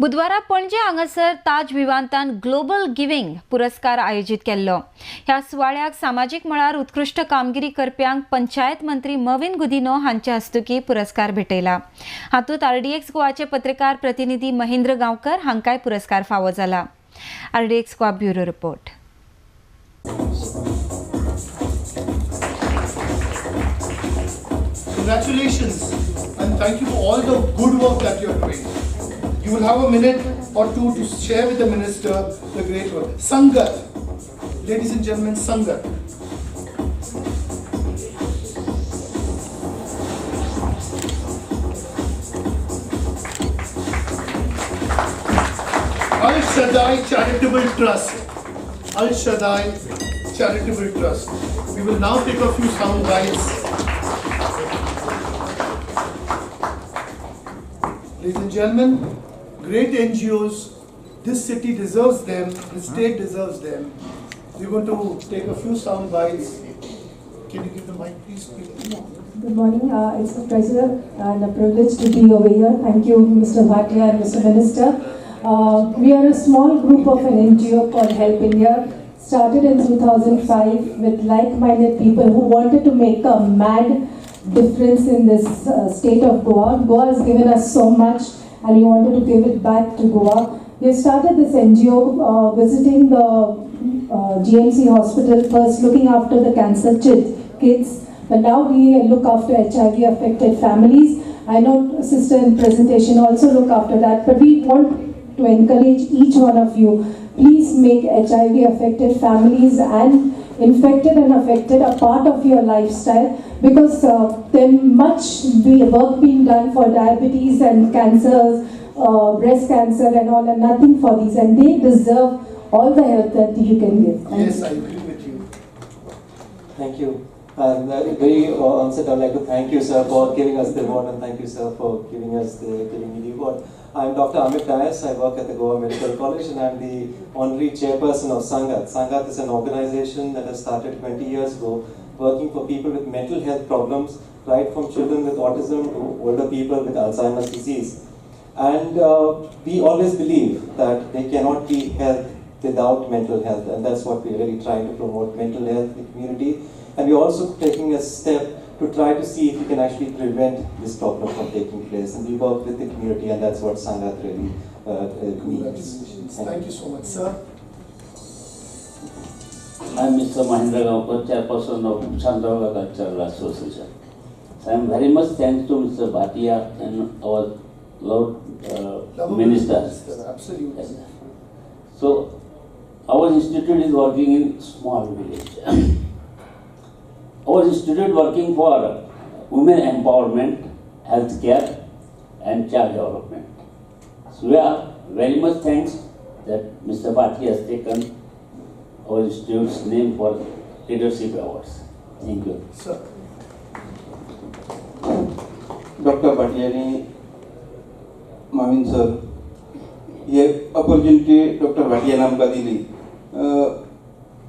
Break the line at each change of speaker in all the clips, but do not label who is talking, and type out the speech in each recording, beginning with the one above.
बुधवारा पणजे हांगासर ताज विमानतान global giving पुरस्कार आयोजित केल्लो. ह्या सुवाळ्याक सामाजीक मळार उत्कृश्ट कामगिरी करप्यांक पंचायत मंत्री मविन गुदिनो हांचे हस्तुकी पुरस्कार भेटयला. हातूंत RDX गोवाचे पत्रकार प्रतिनिधी महेंद्र गांवकर हांकांय पुरस्कार फावो जाला. RDX Goa bureau report.
Congratulations and thank you for all the good work that you are doing. You will have a minute or two to share with the minister the great work. Sangat, ladies and gentlemen, Sangat. Al Shaddai Charitable Trust. Al Shaddai Charitable Trust. We will now take a few sound bites. Ladies and gentlemen, great NGOs, this city deserves them, the state deserves them. We're going to take a few sound bites. Can you give the mic, please?
Good morning. It's a pleasure and a privilege to be over here. Thank you, Mr. Bhatia and Mr. Minister. We are a small group of an NGO called Help India, started in 2005 with like-minded people who wanted to make a mad difference in this state of Goa. Goa has given us so much and we wanted to give it back to Goa. We have started this NGO visiting the GMC hospital first, looking after the cancer kids, but now we look after HIV affected families. I know sister in presentation also look after that, but we want to encourage each one of you, please make HIV affected families and infected and affected a part of your lifestyle, because there much work being done for diabetes and cancers, breast cancer and all, and nothing for these, and they deserve all the help that you can give.
Yes, I agree with you.
Thank you. And very onset, I'd like to thank you, sir, for giving us the award, and thank you, sir, for giving me the award. I'm Dr. Amit Dias. I work at the Goa Medical College, and I'm the honorary chairperson of Sangat. Sangat is an organization that has started 20 years ago, working for people with mental health problems, right from children with autism to older people with Alzheimer's disease. And we always believe that there cannot be health without mental health, and that's what we're really trying to promote, mental health in the community. And we're also taking a step to try to see if we can actually prevent this problem from taking place. And we work with the community, and that's what Sangat really means.
Congratulations. Thank you so much, sir.
I'm Mr. Mahendra Gaonkar, chairperson of Chandravagha Cultural Association. So I'm very much thanks to Mr. Bhatia and our Lord Minister.
Absolutely.
Yes. So our institute is working in small village. Our institute working for women empowerment, healthcare and child development. So we are very much thanks that Mr. Bhatia has taken our institute's name for leadership awards. Thank you.
Sir.
Dr. Bhatia, Mavin sir, he opportunity Dr. Bhatia आमकां दिली.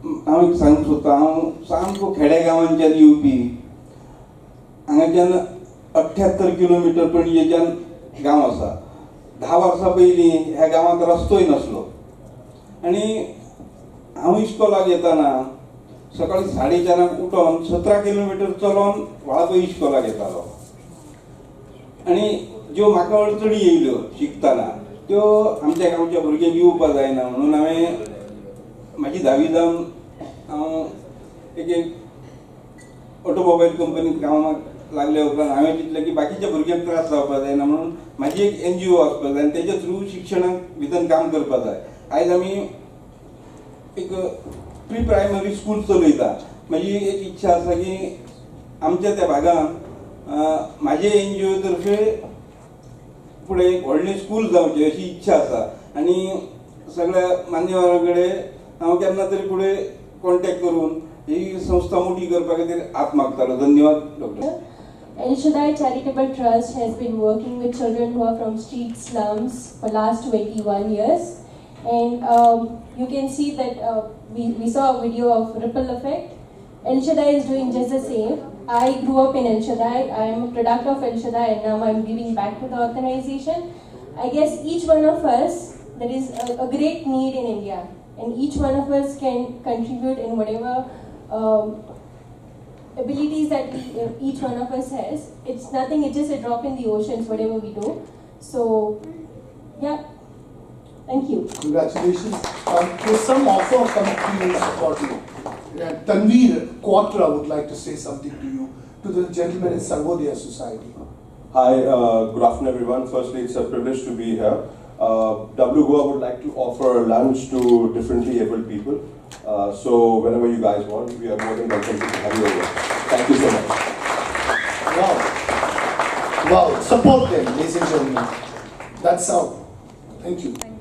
हांव एक सांगूंक सोदतां, हांव सामको खेडेगांवांच्यान येवपी, हांगाच्यान 78 किलोमिटर पणजेच्यान गांव आसा. 10 वर्सां पयलीं ह्या गांवांत रस्तोय नासलो, आनी हांव इस्कॉलाक येताना सकाळीं 4:30 उठोन 17 किलोमिटर चलोन वाळपय इस्कॉलाक येतालो. आनी ज्यो म्हाका अडचणी येयल्यो शिकताना त्यो आमच्या गांवच्या भुरग्यांक येवपा जायना, म्हणून हांवें माझी 10वी जावन हांव एक ऑटोमोबाईल कंपनीत कामाक लागले उपरांत हांवें चिंतलें की बाकीच्या भुरग्यांक त्रास जावपा जायना, म्हणून म्हाजी एक NGO आसपा जाय आनी तेजे थ्रू शिक्षणाक भितर काम करपा जाय. आयज आमी एक प्री प्रायमरी स्कूल चलयता. म्हाजी एक इच्छा आसा की आमच्या त्या भागांत म्हाजे NGO तर्फे फुडें एक व्हडलें स्कूल जावचें अशी इच्छा आसा, आनी सगळ्या मान्यवरां कडेन हांव केन्ना तरी फुडें कॉन्टॅक्ट करून ही संस्था मोठी करपा खातीर हात मागतालो. धन्यवाद doctor.
El Shaddai Charitable Trust has been working with children who are from street slums for last 21 years, and you can see that we saw a video of ripple effect. El Shaddai is doing just the same. I grew up in El Shaddai. I am a product of El Shaddai, and now I am giving back to the organization. I guess each one of us, there is a great need in India, and each one of us can contribute in whatever abilities that each one of us has. It's nothing, it's just a drop in the oceans, whatever we do. So, yeah, thank you.
Congratulations. There's some offer coming to you shortly. Tanveer Quatra would like to say something to you, to the gentleman in Sarvodaya Society.
Hi, good afternoon everyone. Firstly, it's a privilege to be here. W Goa would like to offer lunch to differently abled people. So whenever you guys want, we are more than welcome to have you over. Thank you so much.
Wow. Wow. Support them, ladies and gentlemen. That's how. Thank you.